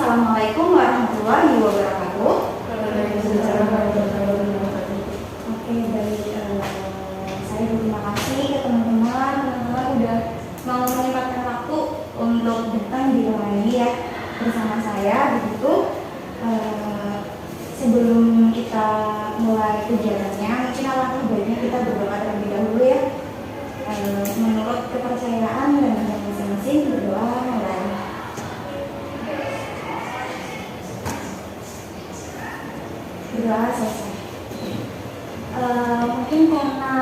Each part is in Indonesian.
Assalamualaikum warahmatullahi wabarakatuh. Waalaikumsalam warahmatullahi wabarakatuh. Oke, baik. Saya berterima kasih ke teman-teman udah mau menyempatkan waktu untuk datang di rumah ini ya bersama saya. Begitu. Sebelum kita mulai kegiatannya, mungkin alangkah baiknya kita berdoa terlebih dahulu ya. Menurut kepercayaan dan masing-masing berdoa mulai. Berdoa selesai. Mungkin karena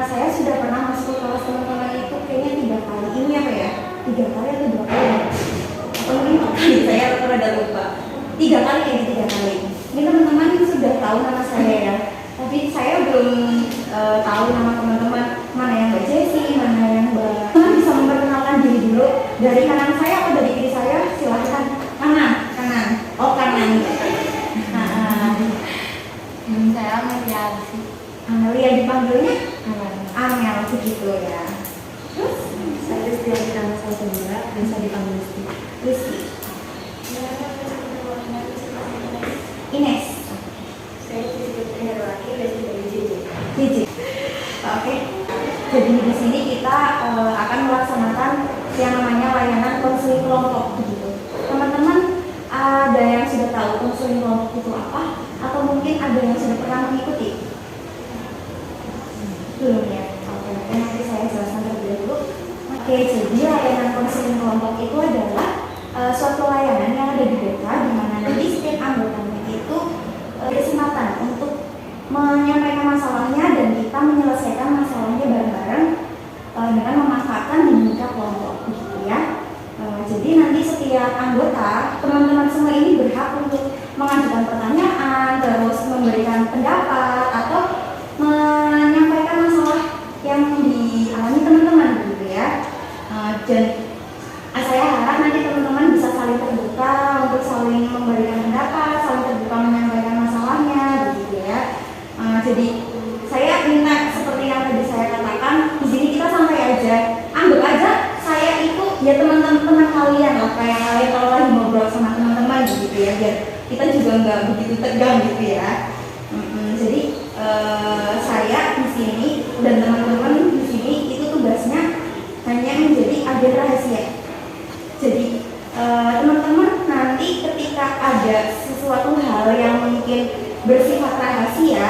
saya sudah pernah masuk kelas teman-teman itu kayaknya 3 kali. Ini apa ya? 3 kali atau 2 kali? Atau mungkin 4 kali, saya rada lupa. 3 kali ya, 3 kali. Ini teman-teman sudah tahu nama saya ya. Tapi saya belum tahu nama teman-teman, mana yang Mbak Jessi, mana yang Mbak. Teman bisa memperkenalkan diri dulu. Dari kanan saya atau dari kiri saya? Silahkan. Kanan. Oh, kanan. Saya Amelia. Amelia, dipanggilnya Amel begitu ya. Terus Saya Rizky, nama saya Semula, bisa dipanggil Rizky. Ines. Saya Rizky Herwati, dari JJ. JJ. Oke. Jadi di sini kita akan melaksanakan yang namanya layanan konseling kelompok begitu. Teman-teman ada yang sudah tahu konseling kelompok itu apa? Atau mungkin ada yang sudah pernah mengikuti? Belum ya? Oke, nanti saya jelaskan terlebih dahulu. Oke, jadi layanan konseling kelompok itu adalah suatu layanan yang ada di BK di mana nanti setiap anggotanya itu kesempatan untuk menyampaikan masalahnya dan kita menyelesaikan masalahnya bareng-bareng dengan memanfaatkan dinamika kelompok gitu ya. Jadi nanti setiap anggota, teman-teman semua ini berhak untuk mengajukan pertanyaan, terus memberikan pendapat atau menyampaikan masalah yang dialami teman-teman gitu ya. Dan saya harap nanti teman-teman bisa saling terbuka untuk saling memberikan pendapat, saling terbuka menyampaikan masalahnya begitu ya. Jadi saya minta seperti yang tadi saya katakan, di sini kita santai aja, anggap aja saya itu ya teman-teman kalian lah, kayak kalian kalau lagi ngobrol sama teman-teman gitu ya, biar kita juga nggak begitu tegang gitu ya. Jadi saya di sini dan teman-teman di sini itu tugasnya hanya menjadi agen rahasia. Jadi teman-teman nanti ketika ada sesuatu hal yang mungkin bersifat rahasia,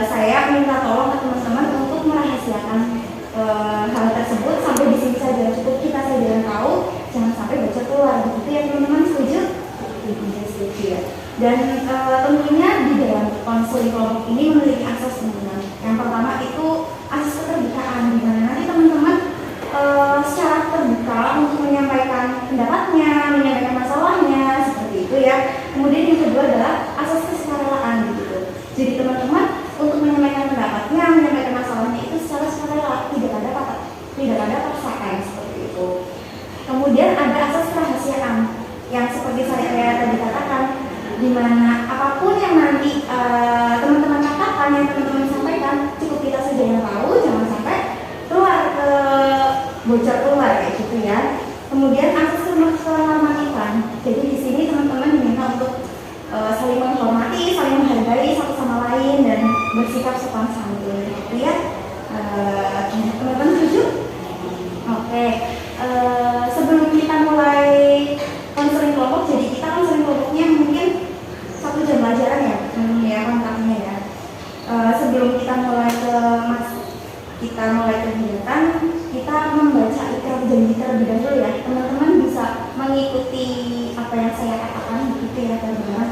saya minta tolong ke teman-teman untuk merahasiakan hal tersebut sampai di sini saja, cukup kita saja yang tahu, jangan sampai bocor keluar begitu ya teman-teman. Setuju? Setuju ya. Dan tentunya di dalam konseling kelompok ini memiliki akses teman-teman. Yang pertama itu akses keterbukaan, di mana nanti teman-teman secara terbuka untuk menyampaikan pendapatnya, menyampaikan masalahnya seperti itu ya. Kemudian yang kedua adalah akses kesukarelaan gitu. Jadi teman-teman untuk menyampaikan pendapatnya, menyampaikan masalahnya itu secara sukarela, tidak ada paksaan seperti itu. Kemudian ada akses kerahasiaan yang seperti saya tadi katakan, di mana apapun yang nanti teman-teman katakan, yang teman-teman sampaikan, cukup kita saja yang tahu, jangan sampai bocor keluar kayak gitu ya. Kemudian akses kehormatan. Jadi di sini teman-teman diminta untuk saling menghormati, saling menghargai satu sama lain dan bersikap sopan santun. Gitu ya. Teman-teman setuju? Oke. Sebelum kita mulai konseling kelompok, jadi kita konseling kelompoknya mungkin 1 jam pelajaran ya kontraknya ya. Sebelum kita mulai kegiatan, kita membaca ikrar janji terlebih dahulu ya. Teman-teman bisa mengikuti apa yang saya katakan begitu ya teman-teman.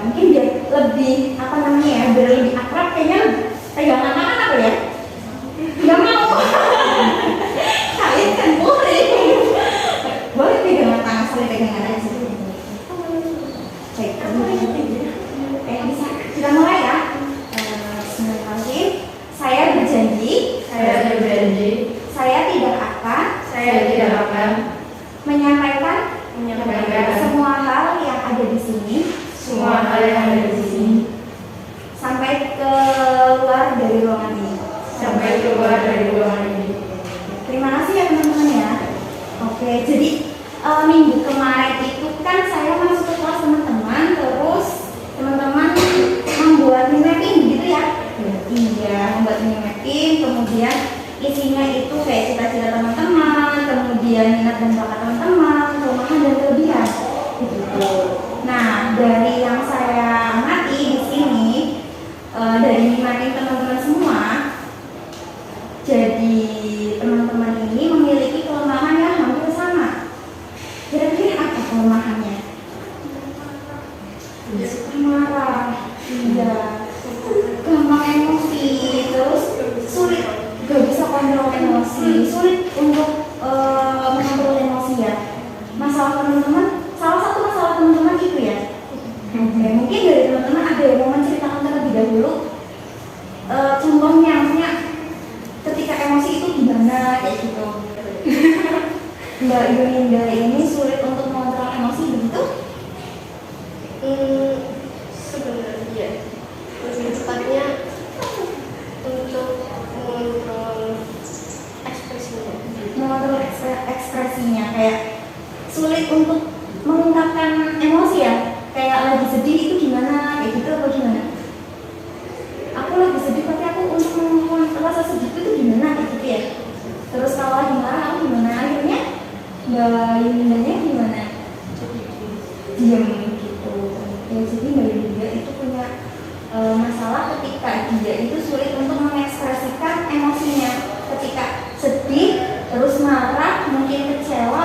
Mungkin biar lebih biar lebih akrab, kayaknya pegangan tangan apa ya? Nggak mau. Kalian kan boleh pegangan tangan, saling pegangan aja. Baik, bisa. Sudah mulai ya. Bismillahirrahmanirrahim. Saya berjanji, saya tidak akan menyampaikan semua hal yang ada di sini, sampai keluar dari ruangan ini. Terima kasih ya teman-teman ya. Oke, jadi minggu kemarin itu kan saya minat dan bakat teman-teman, kelemahan dan kelebihan gitu. Nah, dari yang saya amati di sini, dari minat teman-teman semua, jadi teman-teman ini memiliki kelemahan yang hampir sama. Kira-kira apa kelemahannya? Suka marah, iya, gampang emosi, terus sulit, gak bisa kontrol emosi, sulit untuk mengontrol emosi ya. Masalah teman-teman, salah satu masalah teman-teman itu ya. Oke, mungkin dari teman-teman ada yang mau menceritakan terlebih dahulu. Contohnya, maksudnya ketika emosi itu gimana kayak gitu. Mbak Yuninda ini sulit untuk mengontrol emosi begitu? Sebenarnya lebih tepatnya untuk mengontrol ekspresinya. Mengontrol ekspresinya, kayak sulit untuk mengungkapkan emosi ya. Kayak lagi sedih itu gimana, kayak gitu apa gimana? Aku lagi sedih tapi aku untuk mengeluarkan rasa sedihku itu gimana kayak gitu ya. Terus kalau lagi marah aku gimana? Akhirnya Mbak Yunindanya gimana? Diam gitu. Ya, jadi Mbak Yuninda itu punya masalah ketika dia itu sulit untuk mengekspresikan emosinya. Ketika sedih, terus marah, mungkin kecewa,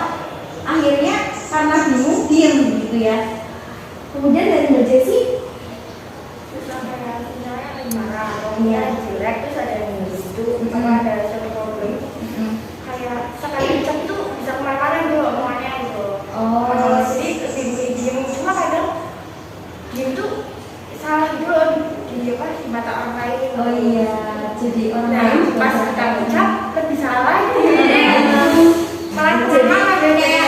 akhirnya karena bingung diam gitu ya. Kemudian dari Mbak Jessi, Misalnya lagi marah atau misalnya jelek, terus ada yang gitu, misalnya ada satu problem, kayak sekali ucap itu bisa kemana-mana gitu omongannya gitu. Jadi lebih diem, cuma kadang diem tuh salah gitu loh di apa di mata orang lain. oh iya, jadi orang lain juga pas salah. kita ucap lebih salah gitu. Malah Jadi kemana kayak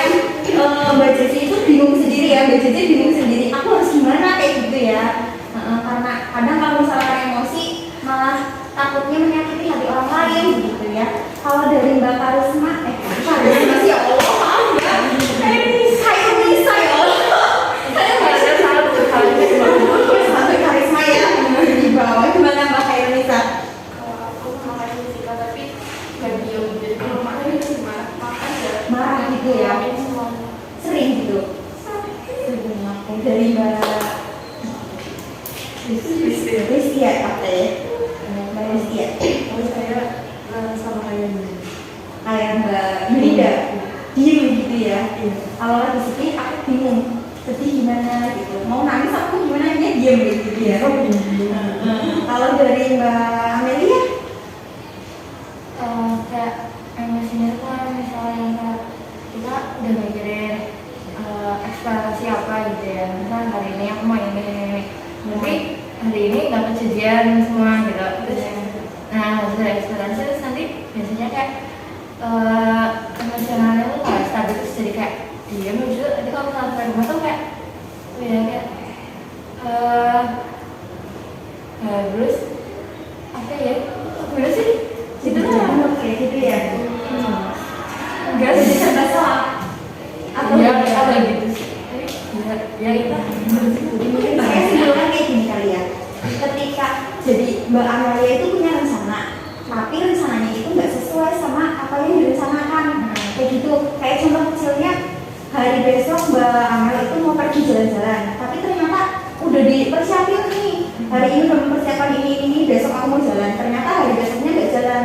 Mbak Jessi itu bingung sendiri ya, Mbak Jessi bingung sendiri, aku harus gimana kayak gitu ya. Karena kadang kalau misalnya emosi malah takutnya menyakiti hati orang lain gitu ya. Kalau dari Mbak Karisma, Karisma sih ya Allah, maaf ya, saya Nisa ya Allah, saya nggak salah tuh sampai Karisma ya di bawah. Gimana Mbak Karisma? kalau aku makan fisika tapi nggak diem, jadi kalau makan itu makan ya Marah gitu ya, sering gitu. Sering aku dari Mbak Rizky ya katanya. Mbak Rizky ya. Kalau saya sama kayak ini. Kayak Mbak Yuninda, diem gitu ya. Kalau lagi sedih aku bingung, sedih gimana gitu. Mau nangis aku gimana, dia diem gitu ya. Kalau dari Mbak Amelia, Kayak emosinya itu kan misalnya kayak kita udah mikirin ekspektasi apa gitu ya. Misalnya hari ini aku mau ini, tapi hari ini nggak kejadian semua gitu. Terus hasil ekspektasi terus nanti biasanya kayak emosionalnya tuh nggak stabil, terus jadi kayak diam gitu. Nanti kalau sampai rumah tuh kayak kayak terus apa ya? Gimana sih? gitu lah, kayak gitu ya. Enggak Jadi sih. serba salah. Atau Ya, gimana? apa gitu sih? Ya itu. Mungkin saya simpulkan kayak gini kali ya. Ketika jadi Mbak Amelia itu punya rencana, tapi rencananya itu nggak sesuai sama apa yang direncanakan. Kayak gitu. Kayak contoh kecilnya, hari besok Mbak Amelia itu mau pergi jalan-jalan, tapi ternyata udah dipersiapin nih. Hari ini udah mempersiapkan ini, besok aku mau jalan. Ternyata hari besoknya nggak jalan.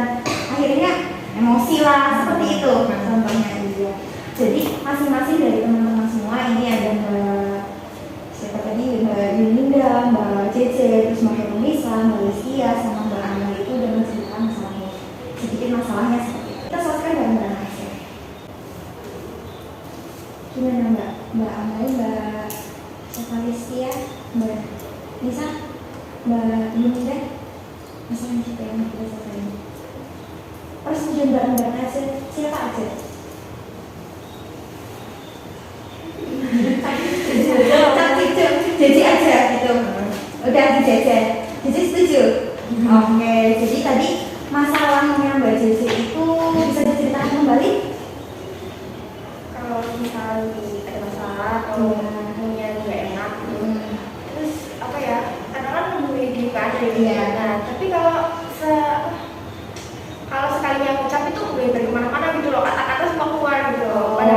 Akhirnya emosi lah, seperti itu contohnya dia. Jadi masing-masing dari teman-teman semua ini ada Mbak siapa tadi, Mbak Yuninda, Mbak Cece, terus Mbak Herunisa, Mbak Lucia, sama Mbak Ana itu udah menceritakan masalahnya, sedikit masalahnya seperti itu. Kita selesai bareng-bareng aja. Gimana Mbak Ana, Mbak Lucia, Mbak Nisa, Mbak Yuninda, masalah kita yang kita selesaikan. Persetujuan bareng-bareng aja, siapa aja? Jadi aja gitu. Udah dijajan. Jadi setuju. Oke, jadi tadi masalahnya Mbak Jesse itu bisa diceritakan kembali? Kalau misalnya ada masalah atau punya nggak enak, terus apa ya? Karena kan nungguin di Iya. Nah, tapi kalau sekalinya ucap itu bener-bener kemana-mana gitu loh, kata-kata semua keluar gitu loh. Padahal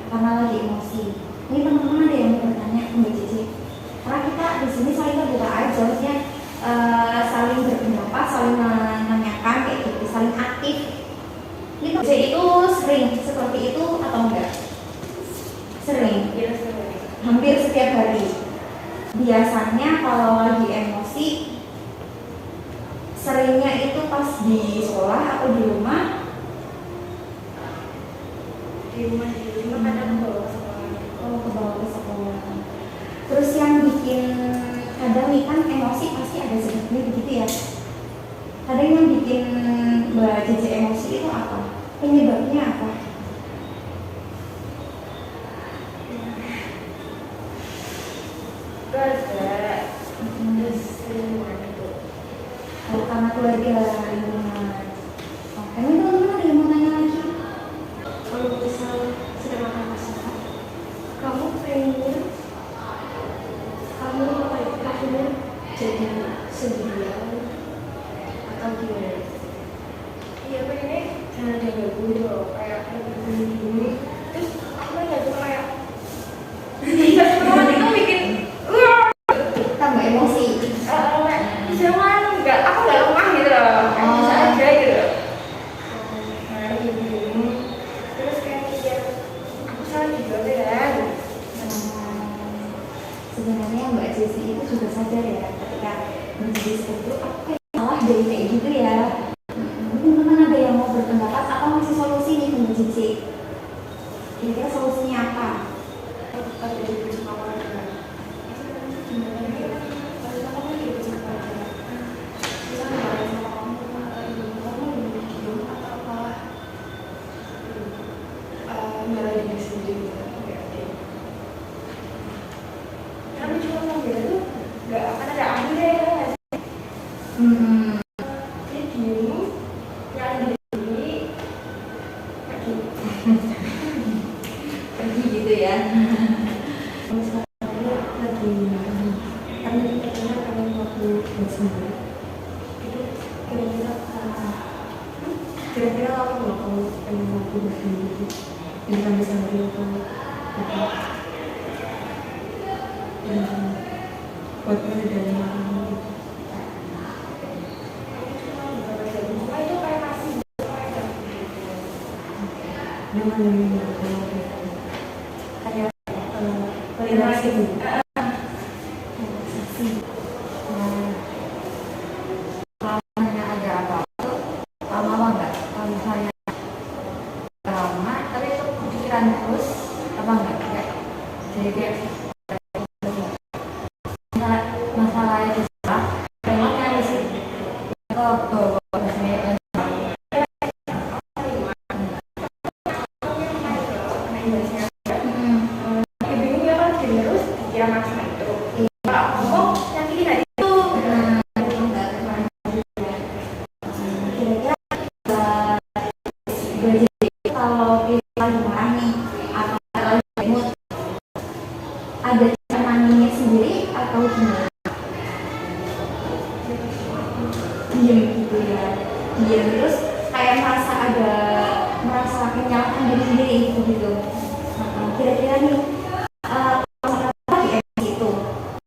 karena lagi emosi. Ini teman-teman ada yang mau bertanya ke Mbak Cici? Karena kita di sini saling terbuka aja, maksudnya saling berpendapat, saling menanyakan kayak gitu, saling aktif. Ini Mbak Cici itu sering seperti itu atau enggak? Sering. Hampir setiap hari. Biasanya kalau lagi emosi, seringnya itu pas di sekolah atau di rumah? Di rumah kadang bawa ke sekolah. Oh, ke bawah ke sekolah. Terus yang bikin kadang nih kan emosi pasti ada sebabnya begitu ya. Kadang yang bikin Mbak Cici emosi itu apa? Penyebabnya apa? Keluarga, terus lingkungan itu. Oh, karena keluarga lingkungan. Oke, ini teman-teman ada yang mau tanya lagi? Kalau misal sedang makan masakan, kamu pengen kamu apa ya? Kamu jadi sendirian atau gimana? Iya pengennya jangan ada yang ganggu kayak begini. Terus aku nggak cuma kayak bisa semua itu bikin Tambah emosi. jangan nggak aku nggak lemah gitu loh. Kayak bisa aja gitu. Nah ini terus kayak mikir aku salah juga ya. Sebenarnya Mbak Cici itu juga sadar ya ketika menjadi seperti itu, aku kayak salah dari kayak gitu ya. Mungkin teman ada yang mau berpendapat atau masih solusi nih Mbak Cici? Kira-kira solusinya apa? Ada di percakapan dengan gimana ya? Kalau kamu lagi bercakap bisa nggak sama kamu lebih diem atau apa? Nyala diri sendiri gitu. Kami cuma mau bilang tuh nggak akan ada akhirnya ya nggak sih? Dia diem, nyala diri, pergi. Pergi gitu ya. Kalau sekarang lagi karena kita kenal karena waktu sendiri itu kira-kira apa nggak kalau pengen waktu bersendiri yang kami sendiri atau apa buat ada dari mana gitu. Cuma itu kayak masih dengan yang kayak relasi gitu. Hanya ada apa-apa, lama nggak? Kalau misalnya lama, tapi itu pikiran terus, apa enggak? Jadi kayak masalah itu salah, pengennya di situ. Kalau misalnya Bingung ya kan terus dikira maksa itu. Kalau ngomong nyakitin hati itu. Kira-kira kalau kita lagi marah nih atau lagi mood, ada cara mandinya sendiri atau gimana? Diem gitu ya, diem terus kayak merasa menyalahkan diri sendiri gitu. Kira-kira nih kalau di emosi itu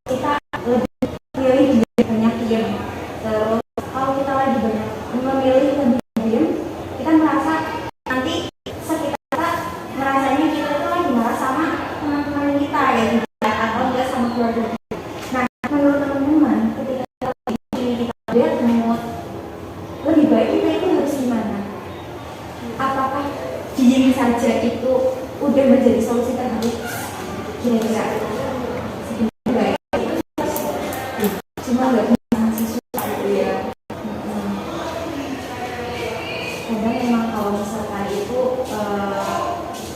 kita lebih pilih banyak diem, terus kalau kita lagi banyak memilih lebih diem, kita merasa nanti sekitar merasanya kita tuh lagi marah sama teman-teman kita ya gitu ya, atau enggak sama keluarga. Nah, menurut teman-teman ketika kita lihat mood, lebih baik kita itu harus gimana? Apakah diem saja itu udah menjadi solusi terbaik? Kira-kira sebenarnya cuma nggak masih susah gitu ya. Kadang memang kalau misalkan itu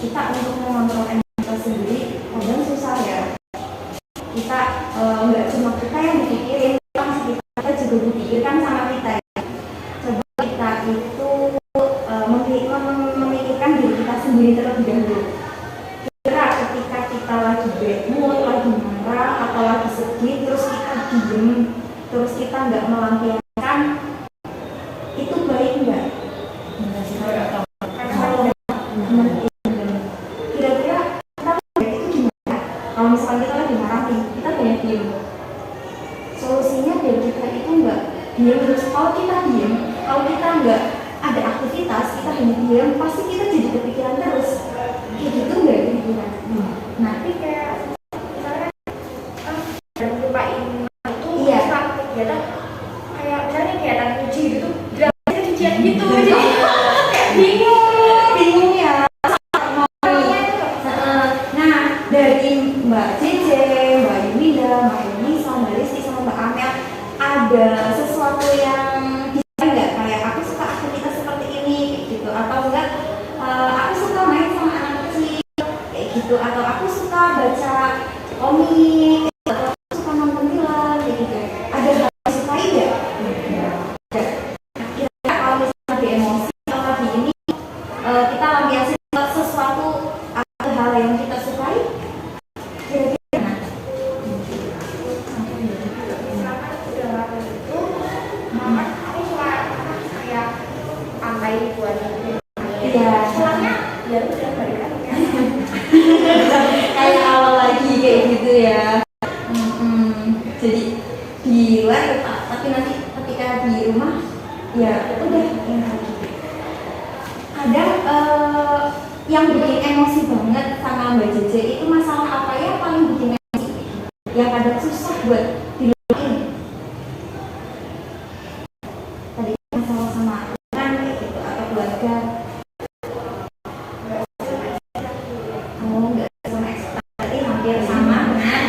kita untuk mengontrol emosi kita sendiri kadang susah ya. Kita nggak cuma kita yang dipikirin, kita juga dipikirkan sama kita ya. Coba kita itu memikirkan diri kita sendiri terlebih dahulu. Kira ketika kita lagi bad mood, lagi marah atau lagi sedih, terus kita diem, terus kita nggak melampiaskan, itu baik nggak? Kira-kira diam terus. Kalau kita diam, kalau kita nggak ada aktivitas, kita hanya diam, pasti kita jadi kepikiran terus. Kayak gitu nggak kepikiran? Nanti kayak misalnya dan lupain itu Iya. saat kegiatan kayak misalnya kegiatan cuci gitu, drama cucian gitu, jadi kayak bingung ya. Nah, dari Mbak Cece, Mbak Yunida, Mbak Yunisa, Mbak Rizky, sama Mbak Amel, ada sesuatu yang bisa nggak kayak aku suka aktivitas seperti ini kayak gitu, atau enggak aku suka main sama anak kecil kayak gitu, atau aku suka baca komik, atau aku suka nonton film kayak gitu. Ada hal yang disukai nggak? Ada. Kira-kira kalau misalnya lagi emosi atau lagi ini kita lagi asik sesuatu atau hal yang kita sukai, kira-kira misalkan udah lama itu makan aku suka kayak pantai buat iya, soalnya ya udah balik lagi kan. kayak awal lagi kayak gitu ya. Jadi di luar tetap, tapi nanti ketika di rumah ya udah yang lagi. Kadang yang bikin emosi banget sama Mbak Jeje itu masalah apa ya paling bikin emosi, yang kadang susah buat dilupain. Tadi masalah sama teman kayak gitu atau keluarga. Nggak sama ekspektasi, hampir sama dengan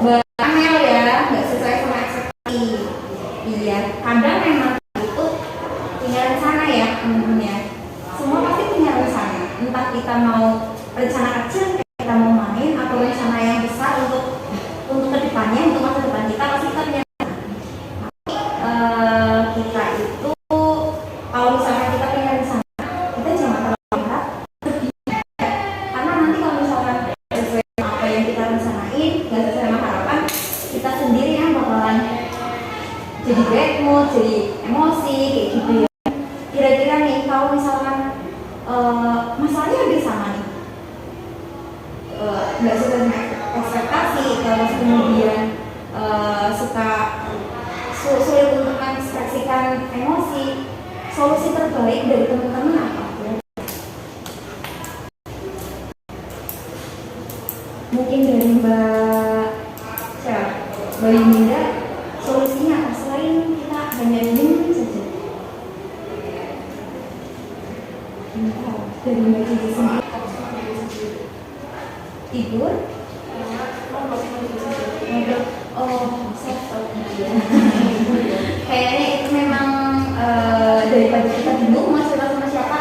Mbak Amel ya, nggak sesuai sama ekspektasi. Iya, kadang memang itu punya rencana ya, ya. Semua pasti punya rencana. Entah kita mau rencana kecil, kita mau main, atau rencana yang besar untuk kedepannya, untuk masa depan kita pasti kita punya rencana. Tapi kita itu kalau misalnya kita punya rencana, kita jangan terlalu berharap. Karena nanti kalau misalkan sesuai apa yang kita rencanain nggak sesuai sama harapan, kita sendiri yang bakalan jadi bad mood, jadi emosi kayak gitu ya. Kira-kira nih kalau misalkan masalahnya hampir sama nih, nggak sesuai sama ekspektasi, terus kemudian suka sulit untuk mengekspresikan emosi, solusi terbaik dari teman-teman apa? Mungkin dari Mbak siapa? Mbak Yunida, solusinya apa selain kita hanya diem saja? Dari Mbak Cici sendiri tidur, ngobrol, self talk gitu ya. Kayaknya itu memang daripada kita bingung mau cerita sama siapa,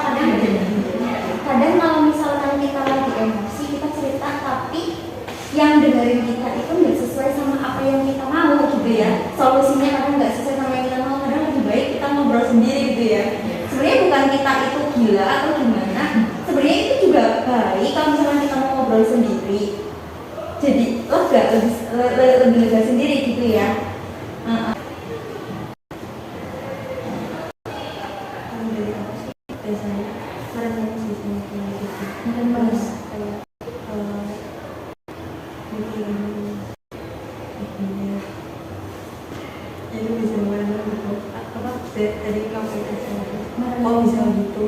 kadang kalau misalkan kita lagi emosi kita cerita tapi yang dengerin kita itu nggak sesuai sama apa yang kita mau gitu ya, solusinya kadang nggak sesuai sama yang kita mau, kadang lebih baik kita ngobrol sendiri gitu ya. Sebenarnya bukan kita itu gila atau gimana, sebenarnya itu juga baik kalau misalkan kita mau ngobrol sendiri, jadi lebih lega sendiri gitu ya. Biasanya karena mungkin bagus kayak jadi bisa mana gitu apa dari kamu itu oh bisa gitu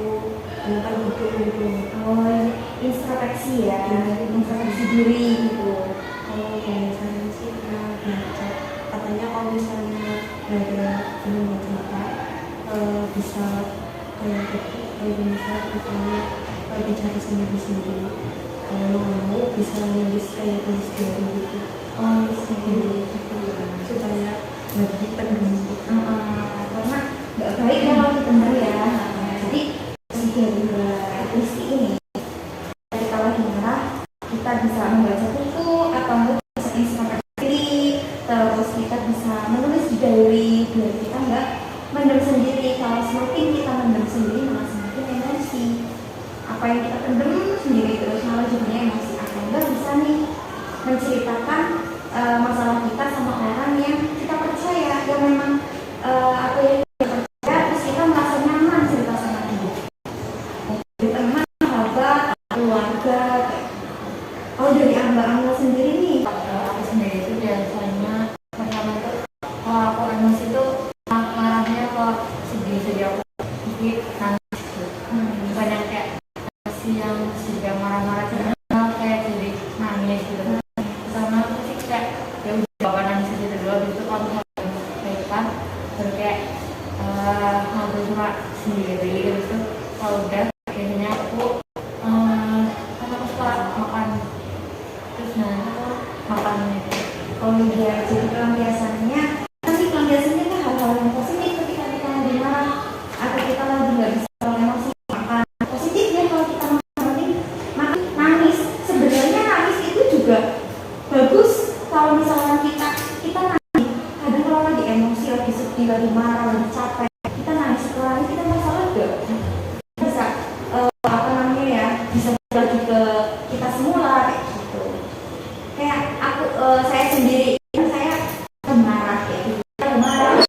kenapa gitu introspeksi ya, introspeksi diri gitu. kalau misalnya sih pernah baca katanya kalau misalnya belajar film cerita bisa kayak gitu misalnya bicara sendiri kalau mau bisa nulis kayak tulis diary gitu sendiri supaya bagi penduduk Karena nggak baik kalau dipendam ya. Jadi si dari Mbak Rizky ini, ketika lagi marah kita bisa membaca buku atau bisa introspeksi, terus kita bisa menulis di diary biar kita nggak mendem sendiri. Kalau semakin kita mendem sendiri malah semakin emosi. Apa yang kita pendem sendiri terus malah jadinya emosi. Atau enggak bisa nih menceritakan masalah kita sama orang yang kita percaya, yang memang apa yang kita percaya, terus kita merasa nyaman cerita sama dia, teman, sahabat, keluarga. Kalau dari Mbak sendiri nih, aku sendiri itu biasanya pertama tuh kalau aku emosi tuh marah baru kayak ngobrol cuma sendiri. Terus tuh kalau udah biasanya aku kan aku suka makan, terus aku makan itu. Oh iya, jadi pelampiasannya nanti pelampiasannya kan hal-hal yang positif ketika kita lagi marah atau kita lagi nggak bisa kontrol emosi, makan positif ya. Kalau kita makan nangis, sebenarnya nangis itu juga bagus. Kalau misalnya kita nangis, kadang kalau lagi emosi, lagi sedih, lagi marah, lagi capek, kita nangis setelah kita masalah gak bisa apa namanya ya, bisa lagi ke kita semula kayak gitu. Kayak aku saya sendiri, saya marah kayak gitu, marah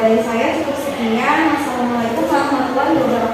dari saya cukup sekian. Assalamualaikum warahmatullahi wabarakatuh.